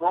2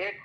1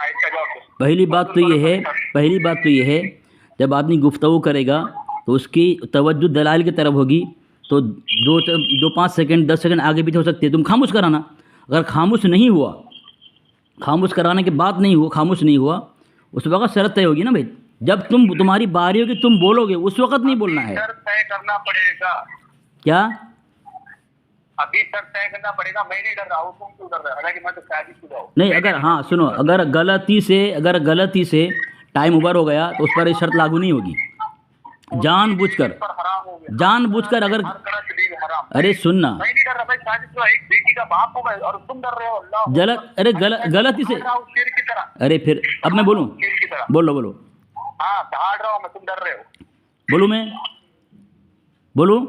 اس کا جواب دو۔ پہلی بات تو یہ ہے جب آدمی گفتگو کرے گا تو اس کی توجہ دلائل کی طرف ہوگی، تو دو 5 سیکنڈ 10 سیکنڈ آگے پیچھے ہو سکتی ہے، تم خاموش کرانا۔ اگر خاموش نہیں ہوا، خاموش کرانے کے بعد خاموش نہیں ہوا، اس وقت شرط طے ہوگی نا بھائی، جب تمہاری باری ہوگی تم بولو گے، اس وقت نہیں بولنا ہے۔ شرط طے کرنا پڑے گا، کیا؟ ابھی شرط طے کرنا پڑے گا۔ میں نہیں ڈر رہا ہوں، تم کیوں ڈر رہے ہو؟ حالانکہ میں تو شادی شدہ ہوں۔ نہیں، اگر غلطی سے ٹائم اوور ہو گیا تو اس پر یہ شرط لاگو نہیں ہوگی۔ جان بوجھ کر اگر ارے سننا، میں نہیں ڈر رہا بھائی، شادی شدہ ایک بیٹی کا باپ ہوں میں، اور تم ڈر رہے ہو۔ اللہ غلطی سے، شیر کی طرح، ارے پھر اب میں بولوں؟ شیر کی طرح بولو ہاں دہاڑ رہا ہوں میں، تم ڈر رہے ہو۔ بولوں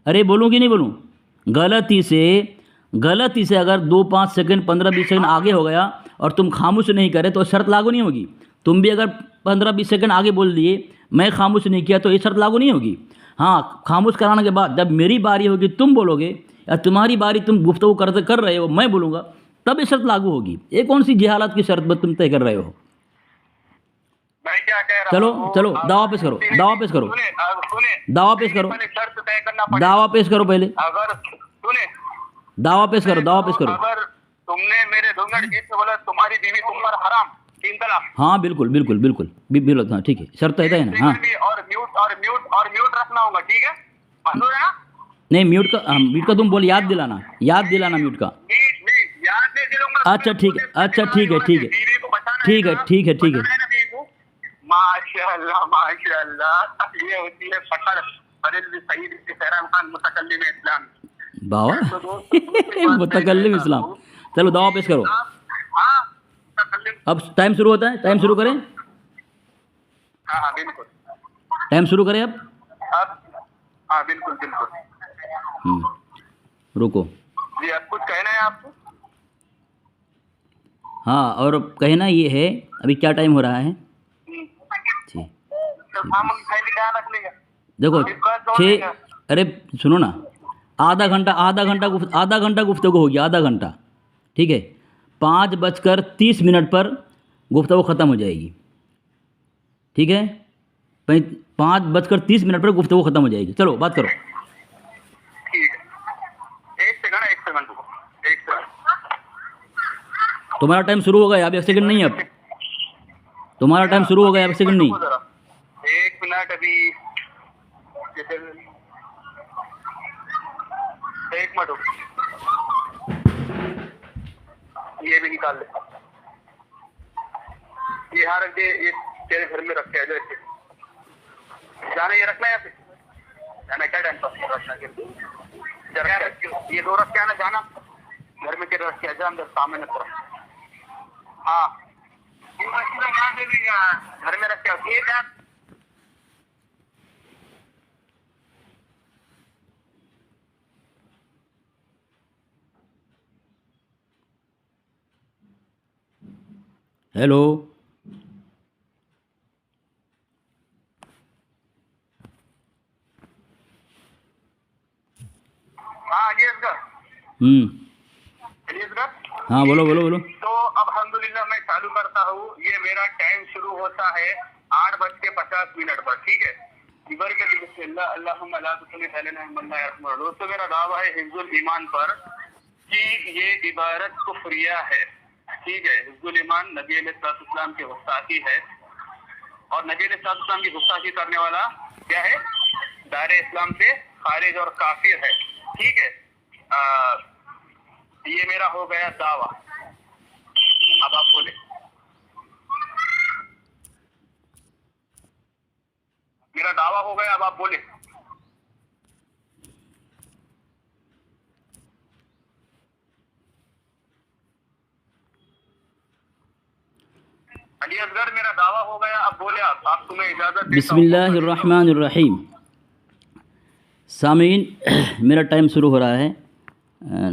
ارے بولوں کہ نہیں بولوں؟ غلطی سے اگر 2 5 سیکنڈ 15 20 سیکنڈ آگے ہو گیا اور تم خاموش نہیں کرے تو شرط لاگو نہیں ہوگی۔ تم بھی اگر 15 20 سیکنڈ آگے بول دیے، میں خاموش نہیں کیا، تو یہ شرط لاگو نہیں ہوگی۔ ہاں، خاموش کرانے کے بعد جب میری باری ہوگی تم بولو گے، یا تمہاری باری تم گفتگو کر رہے ہو میں بولوں گا، تب یہ شرط لاگو ہوگی۔ یہ کون سی جہالت کی شرط تم طے کر رہے ہو؟ میں کیا کہہ رہا ہوں؟ چلو دعویٰ پیش کرو، سنیں، دعویٰ پیش کرو پہلے، اگر سنیں، دعویٰ پیش کرو۔ اگر تم نے میرے دھنگڑ جیت سے بولا تمہاری بیوی تم پر حرام، 3 طلاق۔ ہاں بالکل، ہاں ٹھیک ہے، شرط ہے نا؟ ہاں اور میوٹ رکھنا ہوگا، ٹھیک ہے؟ منظور ہے نا؟ نہیں، میوٹ کا تم بول، یاد دلانا میوٹ کا۔ نہیں، یاد نہیں دلوں گا۔ اچھا ٹھیک ہے، بیوی کو بچانا ہے، ٹھیک ہے۔ بیوی کو ماشاء اللہ یہ ہوتی ہے پکڑ بریلوی سعید سیران خان متکلم اسلام۔ بابا متکلم اسلام، چلو دعویٰ پیش کرو۔ ہاں متکلم، اب ٹائم شروع ہوتا ہے، ٹائم شروع کریں؟ ہاں بالکل، ٹائم شروع کریں اب؟ ہاں بالکل۔ رکو، جی اب کچھ کہنا ہے آپ کو؟ ہاں، اور کہنا یہ ہے، ابھی کیا ٹائم ہو رہا ہے؟ دیکھو 6، ارے سنو نا، آدھا گھنٹہ گفتگو ہوگی، آدھا گھنٹہ، ٹھیک ہے؟ 5:30 پر گفتگو ختم ہو جائے گی، ٹھیک ہے؟ 5:30 پر گفتگو ختم ہو جائے گی۔ چلو بات کرو۔ ایک سیکنڈ رکو، تمہارا ٹائم شروع ہو گیا، اب 1 سیکنڈ نہیں، اب تمہارا ٹائم شروع ہو گیا، 1 سیکنڈ نہیں۔ 1 منٹ، ابھی 1 منٹ رکو، یہ بھی نکال لے، یہ یہاں رکھ دے، یہ تیرے گھر میں رکھ کے جانا، یہ رکھنا ہے یا پھر جانا؟ کیا ٹائم پاس رکھنا یہ 2 رکھ کے آنا، جانا گھر میں تیرے رکھ کے آ، اندر سامنے نہ کرو۔ ہاں گھر میں رکھ کے ٹھیک ہے۔ ہیلو، ہاں علی اصغر، ہاں بولو۔ تو اب الحمدللہ میں چالو کرتا ہوں۔ یہ میرا ٹائم شروع ہوتا ہے 8:50 پر، ٹھیک ہے؟ بسم اللہ، اللہم لا تصلی علینا محمد یا رحمۃ اللہ۔ دوستو میرا دعویٰ ہے حفظ الایمان پر کہ یہ عبارت کفریہ ہے، ٹھیک ہے؟ حفظ الایمان نبی علیہ السلام کی گستاخی ہے، اور نبی علیہ السلام کی گستاخی کرنے والا کیا ہے؟ دائرہ اسلام سے خارج اور کافر ہے، ٹھیک ہے؟ یہ میرا ہو گیا دعویٰ، اب آپ بولے۔ میرا دعویٰ ہو گیا، اب آپ بولے۔ علی اصغر میرا دعویٰ ہو گیا، اب بولے آپ تمہیں اجازت دیتا بسم اللہ الرحمن الرحیم۔ سامعین، میرا ٹائم شروع ہو رہا ہے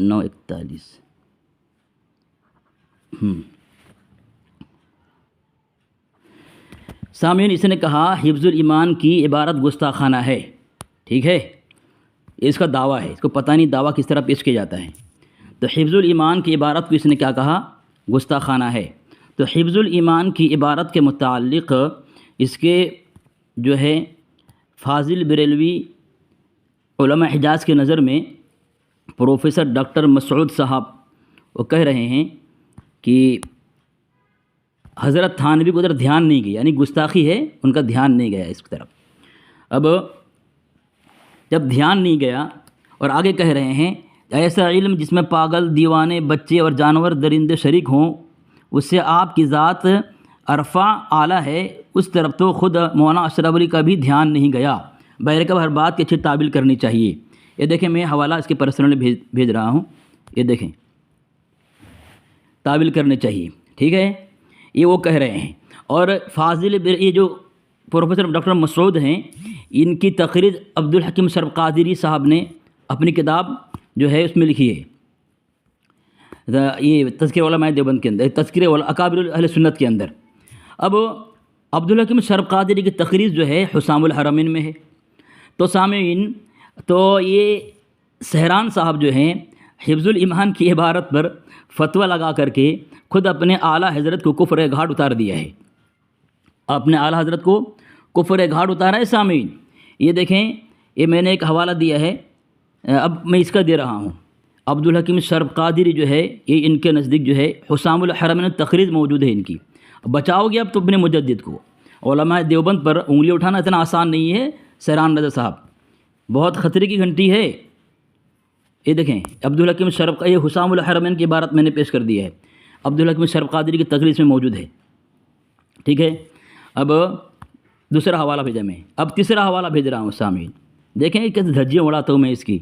9:41۔ سامعین، اس نے کہا حفظ الایمان کی عبارت گستاخانہ ہے، ٹھیک ہے؟ اس کا دعویٰ ہے، اس کو پتہ نہیں دعویٰ کس طرح پیش کیا جاتا ہے۔ تو حفظ الایمان کی عبارت کو اس نے کیا کہا؟ گستاخانہ ہے۔ تو حفظ الایمان کی عبارت کے متعلق اس کے جو ہے فاضل بریلوی علماء حجاز کے نظر میں پروفیسر ڈاکٹر مسعود صاحب وہ کہہ رہے ہیں کہ حضرت تھانوی کو ادھر دھیان نہیں گیا، یعنی گستاخی ہے، ان کا دھیان نہیں گیا اس کی طرف۔ اب جب دھیان نہیں گیا اور آگے کہہ رہے ہیں ایسا علم جس میں پاگل، دیوانے، بچے اور جانور درندے شریک ہوں، اس سے آپ کی ذات عرفہ اعلیٰ ہے، اس طرف تو خود مولانا اشرف علی کا بھی دھیان نہیں گیا۔ بہرکیف ہر بات کی اچھی تعبیر کرنی چاہیے۔ یہ دیکھیں میں حوالہ اس کے پرسنلی بھیج رہا ہوں، یہ دیکھیں تعبیر کرنی چاہیے، ٹھیک ہے، یہ وہ کہہ رہے ہیں۔ اور فاضل یہ جو پروفیسر ڈاکٹر مسعود ہیں، ان کی تقریر عبدالحکیم شرف قادری صاحب نے اپنی کتاب جو ہے اس میں لکھی ہے، یہ تذکرہ علماء دیوبند کے اندر، تذکرہ اکابر اہل سنت کے اندر۔ اب عبدالحکیم شرف قادری کی تقریر جو ہے حسام الحرمین میں ہے۔ تو سامعین، تو یہ سہران صاحب جو ہیں حفظ الایمان کی عبارت پر فتویٰ لگا کر کے خود اپنے اعلیٰ حضرت کو کفر گھاٹ اتار دیا ہے، اپنے اعلیٰ حضرت کو کفر گھاٹ اتارا ہے۔ سامعین یہ دیکھیں، یہ میں نے ایک حوالہ دیا ہے، اب میں اس کا دے رہا ہوں۔ عبدالحکیم شرف قادری جو ہے یہ ان کے نزدیک جو ہے حسام الحرمین تقریر موجود ہے ان کی۔ بچاؤ گے اب تو اپنے مجدد کو۔ علماء دیوبند پر انگلی اٹھانا اتنا آسان نہیں ہے سہران رضا صاحب، بہت خطرے کی گھنٹی ہے۔ یہ دیکھیں عبدالحکیم شرف، یہ حسام الحرمین کی عبارت میں نے پیش کر دی ہے، عبدالحکیم شرف قادری کی تقریر میں موجود ہے، ٹھیک ہے۔ اب دوسرا حوالہ بھیجا میں، اب تیسرا حوالہ بھیج رہا ہوں سامعین، دیکھیں کیسے دھجیاں اڑاتا ہوں میں اس کی۔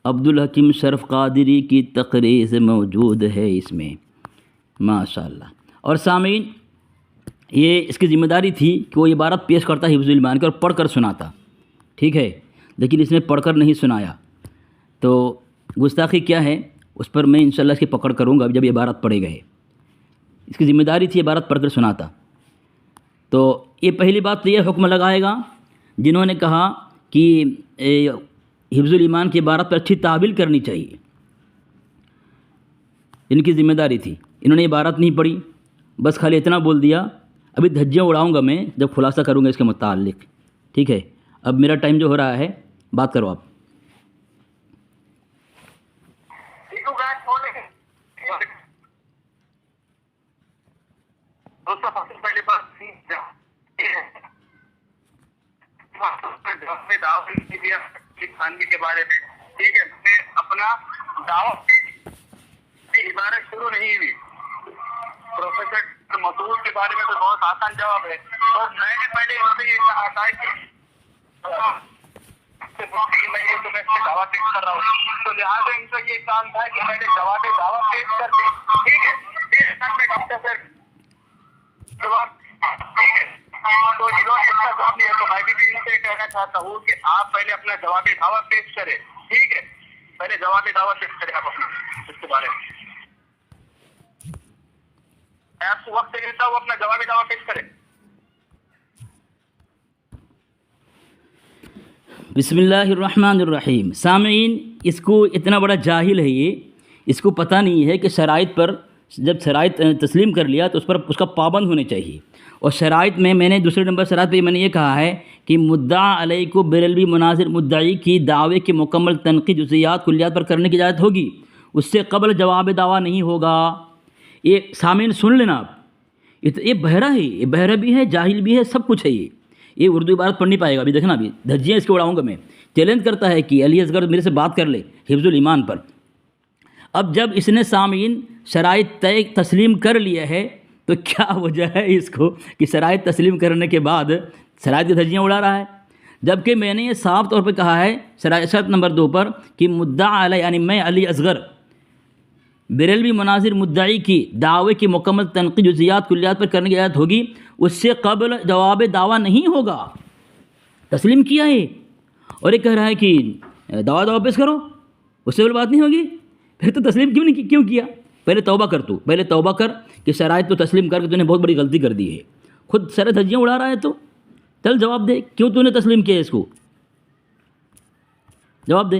عبدالحکیم شرف قادری کی تقریر سے موجود ہے اس میں، ماشاءاللہ۔ اور سامعین یہ اس کی ذمہ داری تھی کہ وہ عبارت پیش کرتا حفظ الایمان کی اور پڑھ کر سناتا، ٹھیک ہے، لیکن اس نے پڑھ کر نہیں سنایا۔ تو گستاخی کیا ہے اس پر میں انشاءاللہ اس کی پکڑ کروں گا جب یہ عبارت پڑھے گئے۔ اس کی ذمہ داری تھی عبارت پڑھ کر سناتا۔ تو یہ پہلی بات تو یہ حکم لگائے گا جنہوں نے کہا کہ حفظ الایمان کی عبارت پر اچھی تعبیر کرنی چاہیے، ان کی ذمہ داری تھی، انہوں نے عبارت نہیں پڑھی، بس خالی اتنا بول دیا۔ ابھی دھجیاں اڑاؤں گا میں جب خلاصہ کروں گا اس کے متعلق، ٹھیک ہے۔ اب میرا ٹائم جو ہو رہا ہے، بات کرو آپ۔ دوستوں سب سے پہلی بات خانگی کے بارے میں، ٹھیک ہے، میں اپنا دعوت کی عبارت شروع نہیں ہوئی۔ پروفیسر مسعود کے بارے میں تو بہت آسان جواب ہے، تو میں نے پہلے ان سے یہ کہا تھا کہ میں تمہیں دعوت پیش کر رہا ہوں، تو لہٰذا ان کا یہ کام تھا کہ میں نے جواب دعوت پیش کر دی، ٹھیک ہے۔ تو انہوں نے اس کا جواب دیا، تو میں بھی ان سے کہنا چاہتا ہوں کہ آپ پہلے اپنا جواب دعوت پیش کریں، ٹھیک ہے، پہلے جواب دعوت پیش کریں آپ اپنا اس کے بارے میں۔ میں آپ کو وقت دیتا ہوں، اپنا جواب دعوت پیش کریں۔ بسم اللہ الرحمن الرحیم۔ سامعین، اس کو اتنا بڑا جاہل ہے یہ، اس کو پتہ نہیں ہے کہ شرائط پر جب شرائط تسلیم کر لیا تو اس پر اس کا پابند ہونے چاہیے۔ اور شرائط میں نے دوسرے نمبر شرائط پہ میں نے یہ کہا ہے کہ مدعا علیہ کو بریلوی مناظر مدعی کی دعوے کی مکمل تنقید جزیات کلیات پر کرنے کی اجازت ہوگی، اس سے قبل جواب دعویٰ نہیں ہوگا۔ یہ سامعین سن لینا آپ، یہ بہرا ہے، یہ بہرا بھی ہے، جاہل بھی ہے، سب کچھ ہے۔ یہ اردو عبارت پڑھ نہیں پائے گا، ابھی دیکھنا، ابھی دھجیاں اس کے اڑاؤں گا میں۔ چیلنج کرتا ہے کہ علی اصغر میرے سے بات کر لے حفظ الایمان پر۔ اب جب اس نے سامعین شرائط طے تسلیم کر لیا ہے تو کیا وجہ ہے اس کو کہ شرائط تسلیم کرنے کے بعد شرائط کی دھجیاں اڑا رہا ہے؟ جبکہ میں نے یہ صاف طور پہ کہا ہے شرط نمبر 2 پر کہ مدعا علیہ یعنی میں علی اصغر بریلوی مناظر مدعی کی دعوے کی مکمل تنقید جزیات کلیات پر کرنے کی اجازت ہوگی، اس سے قبل جواب دعویٰ نہیں ہوگا۔ تسلیم کیا ہے اور یہ کہہ رہا ہے کہ دعویٰ پیش کرو، اس سے بڑی بات نہیں ہوگی، پھر تو تسلیم کیوں کیا؟ پہلے توبہ کر، تو پہلے توبہ کر کہ شرائط تو تسلیم کر کے تو نے بہت بڑی غلطی کر دی ہے، خود سر دھجیاں اڑا رہا ہے، تو چل جواب دے، کیوں تو نے تسلیم کیا اس کو؟ جواب دے۔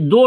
2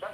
10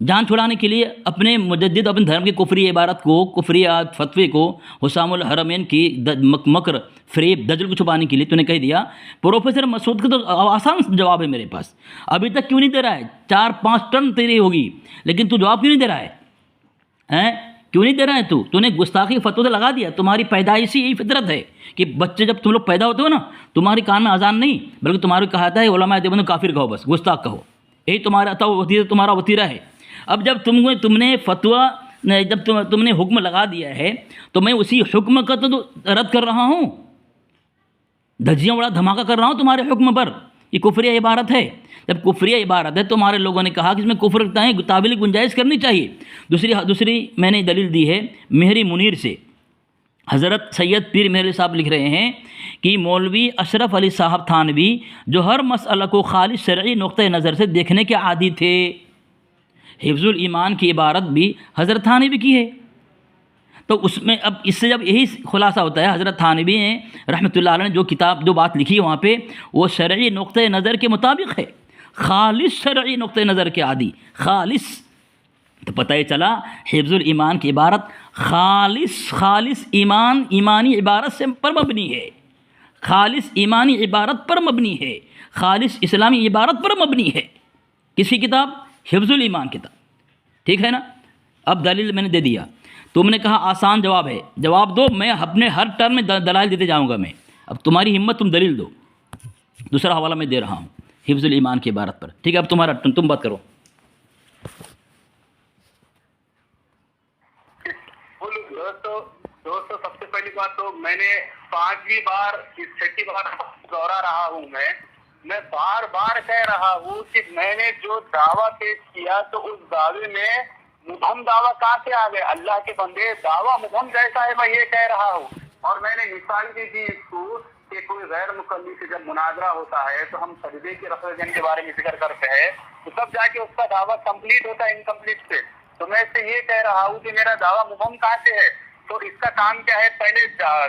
جان چھڑانے کے لیے اپنے مجدد اپنے دھرم کی کفری عبارت کو، کفری فتوے کو، حسام الحرمین کی مکر فریب دجل کو چھپانے کے لیے تو نے کہہ دیا۔ پروفیسر مسعود کا تو آسان جواب ہے میرے پاس، ابھی تک کیوں نہیں دے رہا ہے؟ 4-5 ٹن تیری ہوگی، لیکن تو جواب کیوں نہیں دے رہا ہے؟ کیوں نہیں دے رہا ہے؟ تو نے گستاخی فتوے سے لگا دیا۔ تمہاری پیدائشی یہی فطرت ہے کہ بچے جب تم لوگ پیدا ہوتے ہو نا، تمہاری کان میں اذان نہیں بلکہ تمہاری کہتا ہے علماء دیوبند کافر کہو، بس گستاخ کہو، یہی تمہارا وتیرہ ہے۔ اب جب تم نے فتویٰ، جب تم نے حکم لگا دیا ہے تو میں اسی حکم کا تو رد کر رہا ہوں، دھجیاں اڑا دھماکہ کر رہا ہوں تمہارے حکم پر۔ یہ کفریہ عبارت ہے۔ جب کفریہ عبارت ہے تو ہمارے لوگوں نے کہا کہ اس میں کفر تعویل گنجائش کرنی چاہیے۔ دوسری میں نے دلیل دی ہے مہری منیر سے، حضرت سید پیر مہر صاحب لکھ رہے ہیں کہ مولوی اشرف علی صاحب تھانوی جو ہر مسئلہ کو خالص شرعی نقطۂ نظر سے دیکھنے کے عادی تھے۔ حفظ الایمان کی عبارت بھی حضرت تھانوی کی ہے، تو اس میں اب اس سے جب یہی خلاصہ ہوتا ہے، حضرت تھانوی نے رحمۃ اللہ علیہ نے جو بات لکھی ہے وہاں پہ وہ شرعی نقطۂ نظر کے مطابق ہے، خالص شرعی نقطۂ نظر کے عادی، خالص۔ تو پتہ یہ چلا حفظ الایمان کی عبارت خالص ایمانی عبارت سے پر مبنی ہے، خالص ایمانی عبارت پر مبنی ہے، خالص اسلامی عبارت پر مبنی ہے۔ کسی کتاب؟ حفظ الایمان کتاب، ٹھیک ہے نا؟ اب دلیل میں نے دے دیا، تم نے کہا آسان جواب ہے، جواب دو، میں اپنے ہر ٹرم میں دلائل دیتے جاؤں گا میں، اب تمہاری ہمت تم دلیل دو۔ دوسرا حوالہ میں دے رہا ہوں حفظ الایمان کی عبارت پر، ٹھیک ہے؟ اب تمہارا تم بات کرو۔ دوستو سب سے پہلی بات تو میں نے 5ویں بار 6 بار دوہرا رہا ہوں، میں بار بار کہہ رہا ہوں کہ میں نے جو دعویٰ پیش کیا تو اس دعوے میں مبہم دعویٰ کہاں سے آ گئے؟ اللہ کے بندے دعویٰ مبہم جیسا ہے، میں یہ کہہ رہا ہوں۔ اور میں نے مثال بھی دی اس کو کہ کوئی غیر مقلد سے جب مناظرہ ہوتا ہے تو ہم سجدے کے رفع یدین کے بارے میں ذکر کرتے ہیں، تو تب جا کے اس کا دعویٰ کمپلیٹ ہوتا ہے انکمپلیٹ سے۔ تو میں اس سے یہ کہہ رہا ہوں کہ میرا دعویٰ مبہم کہاں سے ہے؟ تو اس کا کام کیا ہے؟ پہلے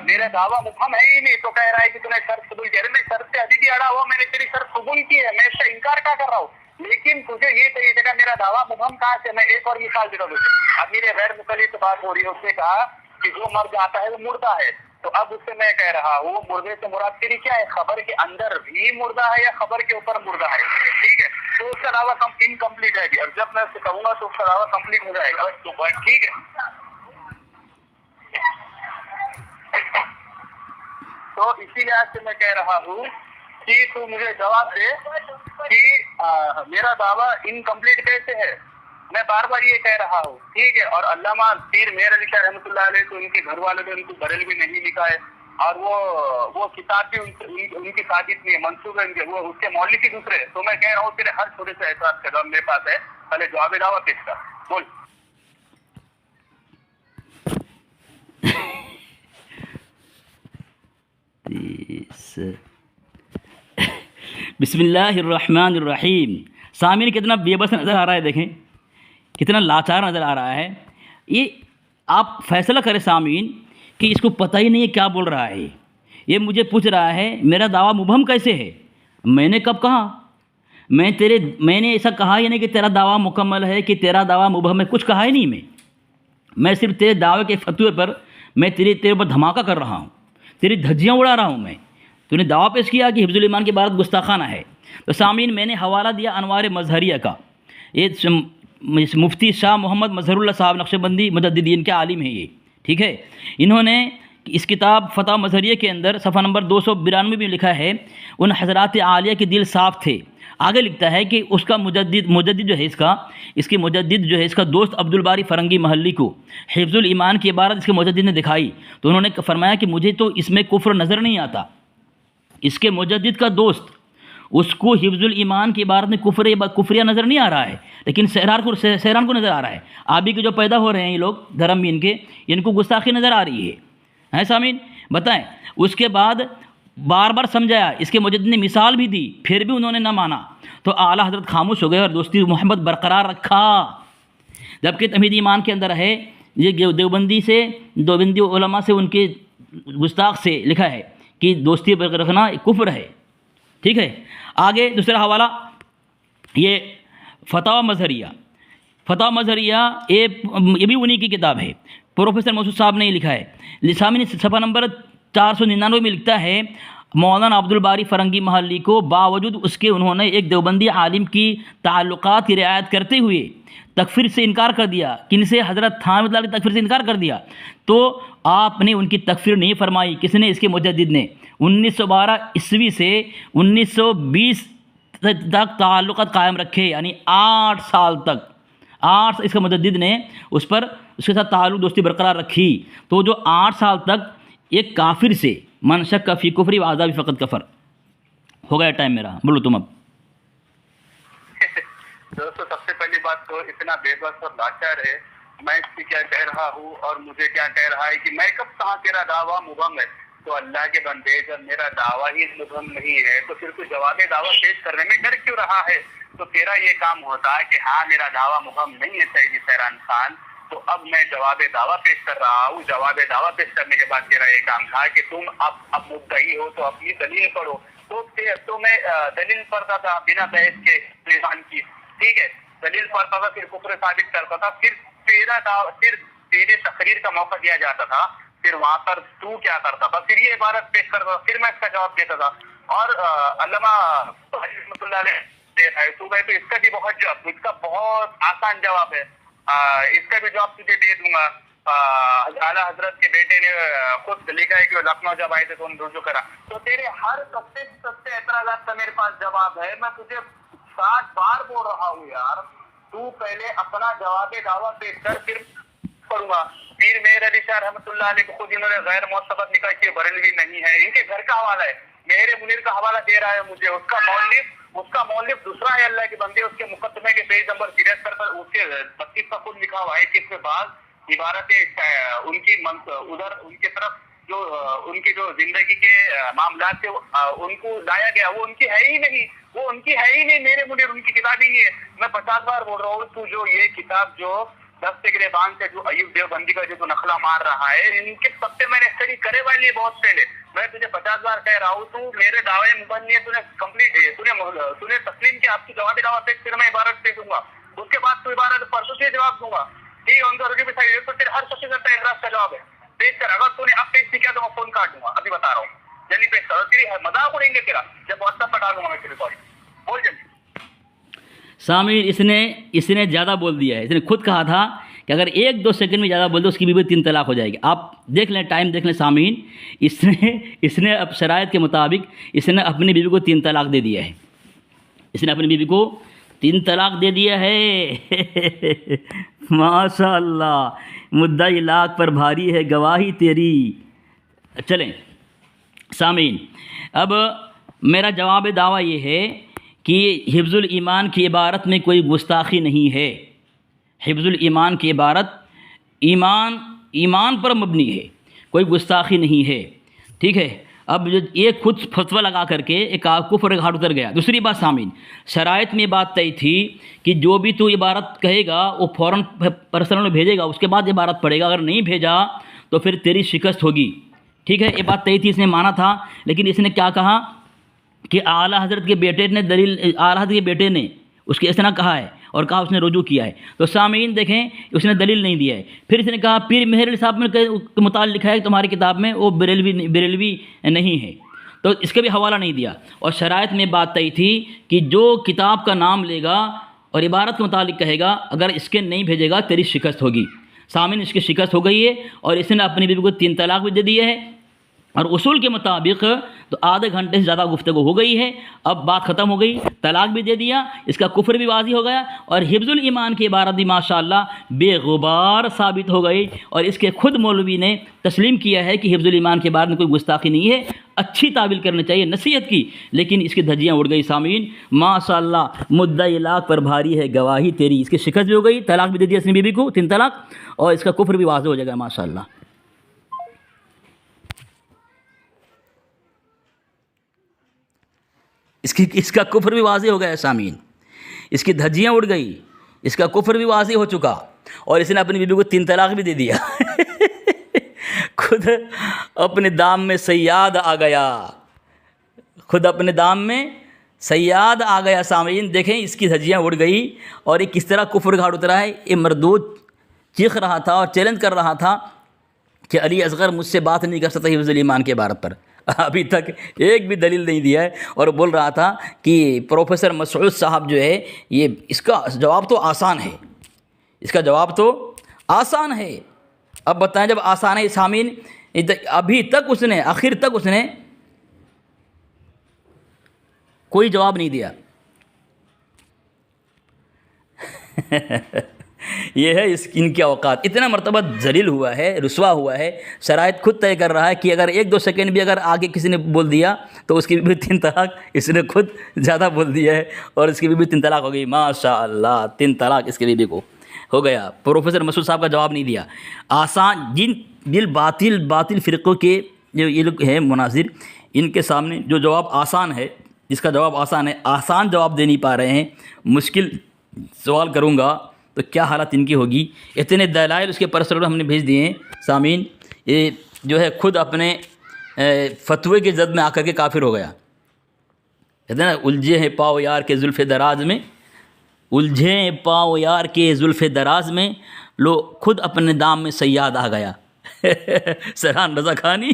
میرا دعویٰ مبہم ہے ہی نہیں، تو کہہ رہا ہے کہ تو نے شرط قبول کیا۔ میں شرط سے ابھی بھی اڑا ہوا، میں نے تیری شرط قبول کی ہے، میں اس کا انکار کیا کر رہا ہوں؟ لیکن تجھے یہ چاہیے تھا میرا دعویٰ مبہم کہاں سے؟ میں ایک اور مثال دیتا ہوں۔ اب میرے غیر مقلد سے بات ہو رہی ہے، اس نے کہا کہ جو مر جاتا ہے وہ مردہ ہے، تو اب اس سے میں کہہ رہا ہوں مردے سے مراد تیری کیا ہے؟ خبر کے اندر بھی مردہ ہے یا خبر کے اوپر مردہ ہے؟ ٹھیک ہے، تو اس کا دعویٰ انکمپلیٹ ہے، اور جب میں اس سے کہوں گا تو اس کا دعویٰ کمپلیٹ ہو جائے گا۔ ٹھیک ہے، تو اسی لحاظ سے میں کہہ رہا ہوں کہ تو مجھے جواب دے کہ میرا دعویٰ انکمپلیٹ کیسے ہے؟ میں بار بار یہ کہہ رہا ہوں، ٹھیک ہے۔ اور علامہ پیر مہر علی شاہ رحمۃ اللہ علیہ تو ان کے گھر والوں نے ان کو بریل بھی نہیں لکھا ہے، اور وہ کتاب بھی ان کی ثابت نہیں ہے، منسوخ ہے ان کے، وہ اس کے مولوی دوسرے۔ تو میں کہہ رہا ہوں تیرے ہر چھوٹے سے اعتراض کا جواب میرے پاس ہے، پہلے جواب دعویٰ پیش کر، بول۔ بسم اللہ الرحمن الرحیم۔ سامعین کتنا بے بس نظر آ رہا ہے، دیکھیں کتنا لاچار نظر آ رہا ہے۔ یہ آپ فیصلہ کریں سامعین کہ اس کو پتہ ہی نہیں ہے کیا بول رہا ہے۔ یہ مجھے پوچھ رہا ہے میرا دعویٰ مبہم کیسے ہے؟ میں نے کب کہا؟ میں نے ایسا کہا ہی نہیں کہ تیرا دعویٰ مکمل ہے، کہ تیرا دعویٰ مبہم ہے، کچھ کہا ہی نہیں۔ میں صرف تیرے دعوے کے فتوے پر میں تیرے اوپر دھماکہ کر رہا ہوں، تیری دھجیاں اڑا رہا ہوں میں۔ تو نے دعویٰ پیش کیا کہ حفظ الایمان کی عبارت گستاخانہ ہے۔ تو سامعین میں نے حوالہ دیا انوار مظہریہ کا، یہ مفتی شاہ محمد مظہر اللہ صاحب نقشبندی مجددین کے عالم ہیں یہ، ٹھیک ہے۔ انہوں نے اس کتاب فتح مظہریہ کے اندر صفحہ نمبر 292 میں لکھا ہے ان حضرات عالیہ کے دل صاف تھے۔ آگے لکھتا ہے کہ اس کا مجدد جو ہے اس کا دوست عبد الباری فرنگی محلی کو حفظ الایمان کی عبارت اس کے مجدد نے دکھائی، تو انہوں نے فرمایا کہ مجھے تو اس میں کفر نظر نہیں آتا۔ اس کے مجدد کا دوست، اس کو حفظ الایمان کی عبارت میں کفریہ نظر نہیں آ رہا ہے، لیکن سہران کو نظر آ رہا ہے۔ آبی کے جو پیدا ہو رہے ہیں یہ لوگ دھرم میں ان کو گستاخی نظر آ رہی ہے سامعین بتائیں۔ اس کے بعد بار بار سمجھایا، اس کے مجدد نے مثال بھی دی، پھر بھی انہوں نے نہ مانا، تو اعلیٰ حضرت خاموش ہو گئے اور دوستی محبت برقرار رکھا۔ جبکہ تمہید ایمان کے اندر ہے یہ دیوبندی علماء سے ان کے گستاخ سے لکھا ہے کہ دوستی برقرار رکھنا کفر ہے، ٹھیک ہے۔ آگے دوسرا حوالہ یہ فتاوی مظہریہ، فتح مظہریہ یہ بھی انہی کی کتاب ہے، پروفیسر مسعود صاحب نے یہ لکھا ہے۔ سامعین صفحہ نمبر 499 میں لکھتا ہے مولانا عبد الباری فرنگی محلی کو باوجود اس کے انہوں نے ایک دیوبندی عالم کی تعلقات کی رعایت کرتے ہوئے تکفیر سے انکار کر دیا۔ کن سے؟ حضرت تھانوی کی تکفیر سے انکار کر دیا۔ تو آپ نے ان کی تکفیر نہیں فرمائی، کس نے؟ اس کے مجدد نے 1912 عیسوی سے 1920 تک تعلقات قائم رکھے، یعنی 8 سال تک، 8 اس کا مجدد نے اس پر اس کے ساتھ تعلق دوستی برقرار رکھی۔ تو جو 8 سال تک ایک کافر سے من شک فی کفری و عذابی فقط کفر ہو گیا۔ ٹائم میرا، بولو تم اب۔ دوستو سب سے پہلی بات تو اتنا بے بس اور لاچار ہے، میں اس کی کیا کہہ رہا ہوں اور مجھے کیا کہہ رہا ہے کہ میں کب کہاں تیرا دعویٰ مبہم ہے؟ تو اللہ کے بندے جب میرا دعویٰ ہی مبہم نہیں ہے تو پھر تو جواب دعویٰ پیش کرنے میں ڈر کیوں رہا ہے؟ تو تیرا یہ کام ہوتا ہے کہ ہاں میرا دعویٰ مبہم نہیں ہے سیدی سیران خان، تو اب میں جواب دعویٰ پیش کر رہا ہوں۔ جواب دعویٰ پیش کرنے کے بعد تیرا یہ کام تھا کہ تم اب مدعی ہو تو اپنی دلیل پڑھو۔ تو میں دلیل پڑھتا تھا بنا بحث کے ایمان کی، ٹھیک ہے، دلیل پڑھتا تھا، پھر کفر ثابت کرتا تھا، پھر تیرے تقریر کا موقع دیا جاتا تھا، پھر وہاں پر تو کیا کرتا تھا؟ پھر یہ عبارت پیش کرتا تھا، پھر میں اس کا جواب دیتا تھا۔ اور علامہ رحمۃ اللہ علیہ تو اس کا بھی بہت آسان جواب ہے، اس کا بھی جواب تجھے دے دوں گا۔ اعلیٰ حضرت کے بیٹے نے خود لکھا ہے کہ وہ لکھنؤ جب آئے تھے تو انہوں نے رجوع کرا۔ تو تیرے ہر سستے اعتراضات کا میرے پاس جواب ہے، میں تجھے 60 بار بول رہا ہوں یار، تو پہلے اپنا جواب دعویٰ پیش کر، پھر پڑھوں گا۔ پیر میر علی شاہ رحمۃ اللہ علیہ کو خود انہوں نے غیر معتبر لکھا کہ بریلوی نہیں ہے، ان کے گھر کا حوالہ ہے، میرے منیر کا حوالہ دے رہا ہے مجھے، اس کا مؤلف دوسرا ہے، اللہ کے بندے، اس کے مقدمے کے پیج نمبر 73 پر اس کے 32 کا خود لکھا ہوا ہے کہ اس میں بعض عبارتیں ان کی ادھر ان کی طرف جو ان کی جو زندگی کے معاملات سے ان کو لایا گیا، وہ ان کی ہے ہی نہیں، وہ ان کی ہے ہی نہیں، میرے منیر ان کی کتاب ہی نہیں ہے۔ میں 50 بار بول رہا ہوں، تو جو یہ کتاب جو 10 گریبان سے جو ایوب دیوبندی کا جو نقلہ مار رہا ہے، ان کے سب سے میں نے اسٹڈی کرے والی ہے بہت پہلے۔ میں تجھے 50 بار کہہ رہا ہوں، تو میرے دعوے مبہم نہیں ہے، تو نے تسلیم کیا، آپ کی جواب دعویٰ پیش، پھر میں عبارت پیش دوں گا، اس کے بعد تو عبارت پرسوں سے جواب دوں گا، ٹھیک ہے؟ ان کو رجوع بھی تو تیرے ہر سب سے زیادہ اعتراض کا جواب ہے، پیش کر۔ اگر تو نے اب پیش نہیں کیا تو میں فون کاٹ دوں گا، ابھی بتا رہا ہوں، جلدی پیش کرو، تیری مذاق اڑیں گے تیرا، جب واٹس ایپ پر ڈالوں گا میں تیری ریکارڈنگ، بول جلدی۔ سامعین اس نے زیادہ بول دیا ہے، اس نے خود کہا تھا کہ اگر 1-2 سیکنڈ میں زیادہ بول دو اس کی بیوی 3 طلاق ہو جائے گی۔ آپ دیکھ لیں، ٹائم دیکھ لیں سامعین، اس نے اب شرائط کے مطابق اس نے اپنی بیوی کو 3 طلاق دے دیا ہے، اس نے اپنی بیوی کو 3 طلاق دے دیا ہے۔ ماشاء اللہ، مدعی لاکھ پر بھاری ہے گواہی تیری۔ چلیں سامعین، اب میرا جواب دعویٰ یہ ہے کہ حفظ الایمان کی عبارت میں کوئی گستاخی نہیں ہے۔ حفظ الایمان کی عبارت ایمان پر مبنی ہے، کوئی گستاخی نہیں ہے، ٹھیک ہے؟ اب یہ خود فتویٰ لگا کر کے ایک کفر گھاٹ اتر گیا۔ دوسری بات سامعین، شرائط میں بات طے تھی کہ جو بھی تو عبارت کہے گا وہ فوراً پرسنل میں بھیجے گا، اس کے بعد عبارت پڑھے گا، اگر نہیں بھیجا تو پھر تیری شکست ہوگی، ٹھیک ہے؟ یہ بات طے تھی، اس نے مانا تھا، لیکن اس نے کیا کہا کہ اعلیٰ حضرت کے بیٹے نے اعلیٰ حضرت کے بیٹے نے اس کے اس طرح کہا ہے اور کہا اس نے رجوع کیا ہے۔ تو سامعین دیکھیں، اس نے دلیل نہیں دیا ہے۔ پھر اس نے کہا پیر مہر علی صاحب کے متعلق لکھا ہے کہ تمہاری کتاب میں وہ بریلوی نہیں ہے، تو اس کا بھی حوالہ نہیں دیا۔ اور شرائط میں بات طے تھی کہ جو کتاب کا نام لے گا اور عبارت کے متعلق کہے گا، اگر اس کے نہیں بھیجے گا تیری شکست ہوگی۔ سامعین، اس کی شکست ہو گئی ہے اور اس نے اپنی بیوی کو 3 طلاق بھی دے دیے ہے، اور اصول کے مطابق تو آدھے گھنٹے سے زیادہ گفتگو ہو گئی ہے، اب بات ختم ہو گئی، طلاق بھی دے دیا، اس کا کفر بھی واضح ہو گیا، اور حفظ الایمان کی عبارت بھی ماشاءاللہ بے غبار ثابت ہو گئی، اور اس کے خود مولوی نے تسلیم کیا ہے کہ حفظ الایمان کی عبارت میں کوئی گستاخی نہیں ہے، اچھی تعویل کرنی چاہیے نصیحت کی، لیکن اس کی دھجیاں اڑ گئی۔ سامعین، ماشاءاللہ، مدعی لاکھ پر بھاری ہے گواہی تیری، اس کی شکست بھی ہو گئی، طلاق بھی دے دیا اس نے بیوی کو 3 طلاق، اور اس کا کفر بھی واضح ہو جائے گا ماشاءاللہ۔ اس کا کفر بھی واضح ہو گیا سامعین، اس کی دھجیاں اڑ گئی، اس کا کفر بھی واضح ہو چکا، اور اس نے اپنی بیوی کو 3 طلاق بھی دے دیا۔ خود اپنے دام میں صیاد آ گیا، خود اپنے دام میں سیاد آ گیا سامعین، دیکھیں اس کی دھجیاں اڑ گئی اور یہ کس طرح کفر گھاٹ اترا ہے۔ یہ مردود چیخ رہا تھا اور چیلنج کر رہا تھا کہ علی اصغر مجھ سے بات نہیں کر سکتا حفظ الایمان کے عبارت پر، ابھی تک ایک بھی دلیل نہیں دیا ہے، اور بول رہا تھا کہ پروفیسر مسعود صاحب جو ہے یہ اس کا جواب تو آسان ہے، اس کا جواب تو آسان ہے۔ اب بتائیں جب آسان ہے سامعین، ابھی تک اس نے آخر تک اس نے کوئی جواب نہیں دیا۔ یہ ہے ان کے اوقات، اتنا مرتبہ ذلیل ہوا ہے، رسوا ہوا ہے، شرائط خود طے کر رہا ہے کہ اگر ایک دو سیکنڈ بھی اگر آگے کسی نے بول دیا تو اس کی بھی 3 طلاق، اس نے خود زیادہ بول دیا ہے اور اس کی بھی 3 طلاق ہو گئی، ماشاء اللہ 3 طلاق اس کی بیوی کو ہو گیا۔ پروفیسر مسعود صاحب کا جواب نہیں دیا۔ آسان جن باطل فرقوں کے جو یہ لوگ ہیں مناظر، ان کے سامنے جو جواب آسان ہے، جس کا جواب آسان ہے، آسان جواب دے نہیں پا رہے ہیں، مشکل سوال کروں گا تو کیا حالت ان کی ہوگی۔ اتنے دلائل اس کے پرسنل ہم نے بھیج دیے ہیں سامعین، یہ جو ہے خود اپنے فتوے کے زد میں آ کر کے کافر ہو گیا۔ کہتے ہیں نا الجھے ہیں پاؤ یار کے زلف دراز میں، الجھے ہیں پاؤ یار کے زلف دراز میں، لو خود اپنے دام میں سیاد آ گیا۔ سرحان رضا خانی۔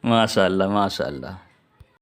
ماشاء اللہ ماشاء اللہ۔